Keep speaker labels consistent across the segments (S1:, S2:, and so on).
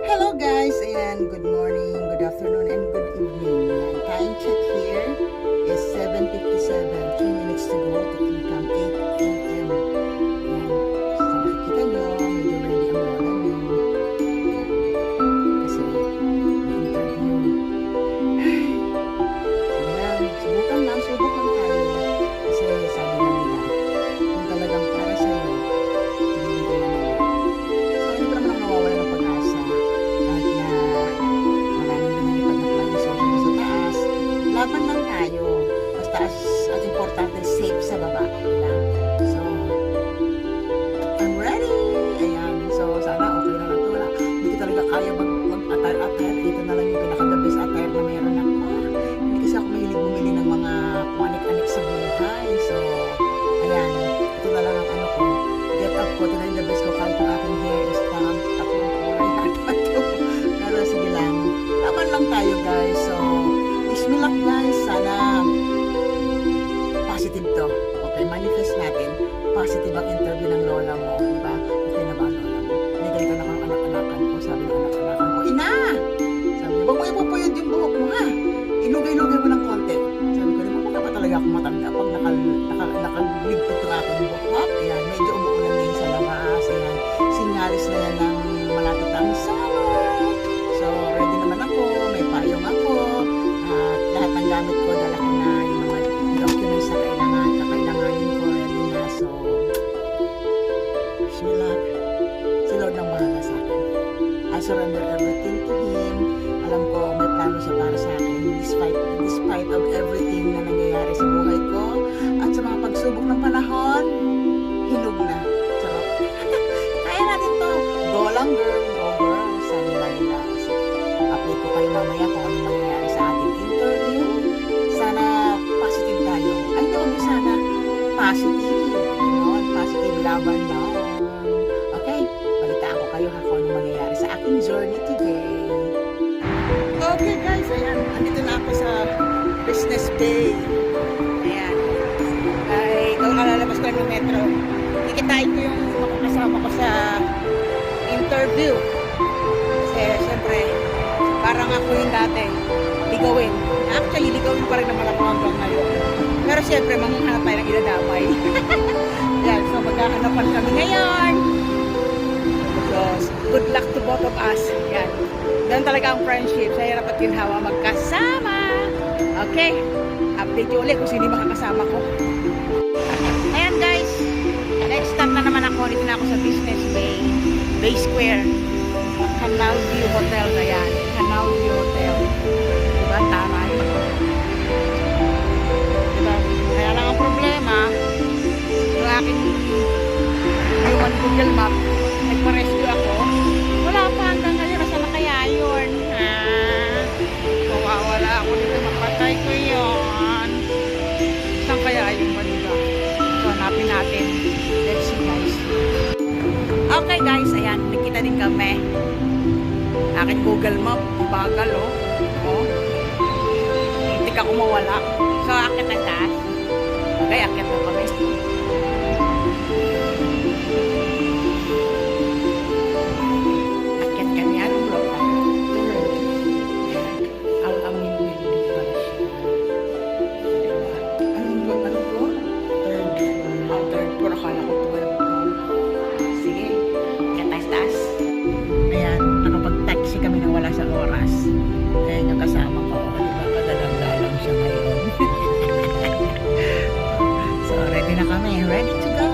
S1: Hello guys, and good morning, good afternoon, and good evening. Ang time check here is 7:57, 3 minutes to go to become 8 a.m. Ayan. So nakikita nyo, medyo ready ang lola nyo. Kasi may interview. Sige lang, subok lang tayo. Kasi sabi na nila, kung talagang para sa'yo, hindi ko na nawawala. So hindi ko naman ang nawawala ng pag-asa. Kahit na maraming lumilipad na flying saucer sa taas, laban lang tayo. Basta as importante, safe sa baba. Diba? So, I'm ready! Ayan. So, sana okay na lang ito. Hindi ko talaga kaya mag-attire. Ito na lang yung pinaka-the best attire na meron ako. Hindi kasi ako mahilig bumili ng mga anik-anik sa buhay. So, ayan. Ito na lang ang ano ko. Get up ko. Ito na yung the best ko. Kahit yung aking hair is parang tatlong kulay. Pero sige lang. Laban lang tayo guys. So, wish me luck guys. Sana positive to. Okay, manifest natin. Positive ang interview ng lola mo. Diba? Okay na ba ang lola mo? Nagalitan ako ng anak-anakan ko. Sabi ng anak-anakan ko, Ina! Sabi niya, wag mo ipupuyod yung buhok mo ha. Inugay-lugay mo ng konti. Sabi ko, di mo mukha pa talaga ako matanda pag nakaligpit yung aking buhok. Ayan, medyo umuulan na yun sa labas. Ayan, sinyalis na yan ng malapit ang summer. So, ready naman ako. May payong ako. At lahat ng gamit ko, dala ko na yung mga documents na kakailanganin ko. Ready na. So, wish me luck. Si Lord nang bahala sa akin. I surrender everything to Him. Alam ko, may plano siya para sa akin. Despite of everything na nangyayari sa buhay ko at sa mga pagsubok ng panahon, hinog na. Charot. Kaya natin to. Go lang girl, go girl. Sabi lang nila. Kasi update ko kayo mamaya kung ano mangyayari sa ating interview. Sana positive tayo. Ay, huwag niyo sana positive. Yun, positive laban lang. Okay, balitaan ko kayo ha kung ano mangyayari sa aking journey today. Okay guys, ayan. Andito na ako sa business day. Ayan. Ay, ikaw lalabas ko ng metro. Ikitain ko yung makakasama ko sa interview. Kasi, syempre, parang ako yung dati. Ligawin. Actually, ligawin pa rin naman ako hanggang ngayon. Pero syempre, manghahanap tayo ng iladamay. Ayan, so magkahanapan kami ngayon. So, good luck to both of us. Ayan. Doon talaga ang friendship. Sa hirap at ginhawa magkasama. Okay? Update you ulit kung sino makakasama ko. Ayan guys. Next stop na naman ako. Dito na ako sa Business Bay Square. Canal View Hotel na yan. Canal View Hotel. Diba? Taray. Diba? Kaya lang ang problema, yung aking human Google Map, nagpa-rescue ako. Wala pa hanggang ngayon. Nasa na kaya yun? Mawawala ako dito. Mapatay ko yun. Saan kaya yung banda? So, hanapin natin. Let's see guys. Okay guys, ayan. Nakita din kami. Aking Google Map. Bagal oh. Oh. Hindi ka kumawala. So, akit na taas. Okay, akit na kami. Ready to go!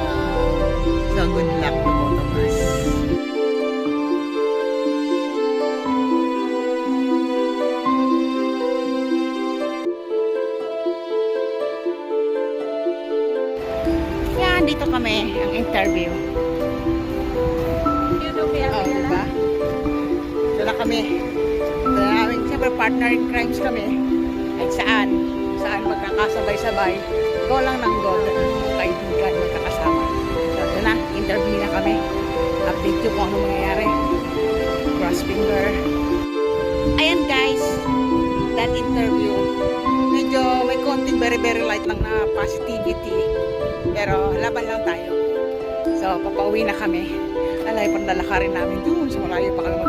S1: So, good luck to both of us. Yan, dito kami ang interview. Oh, diba? Ito na kami. Siyempre, partner in crimes kami. At saan magkakasabay-sabay. Go lang ng go. Kaibigan, magkakasama. So, ito na. Interview na kami. Update ko kung ano mangyayari. Cross finger. Ayan guys. That interview. Medyo may konting very light lang na positivity. Pero laban lang tayo. So, papauwi na kami. Alay, pang lalakarin namin doon sa malayo pa kami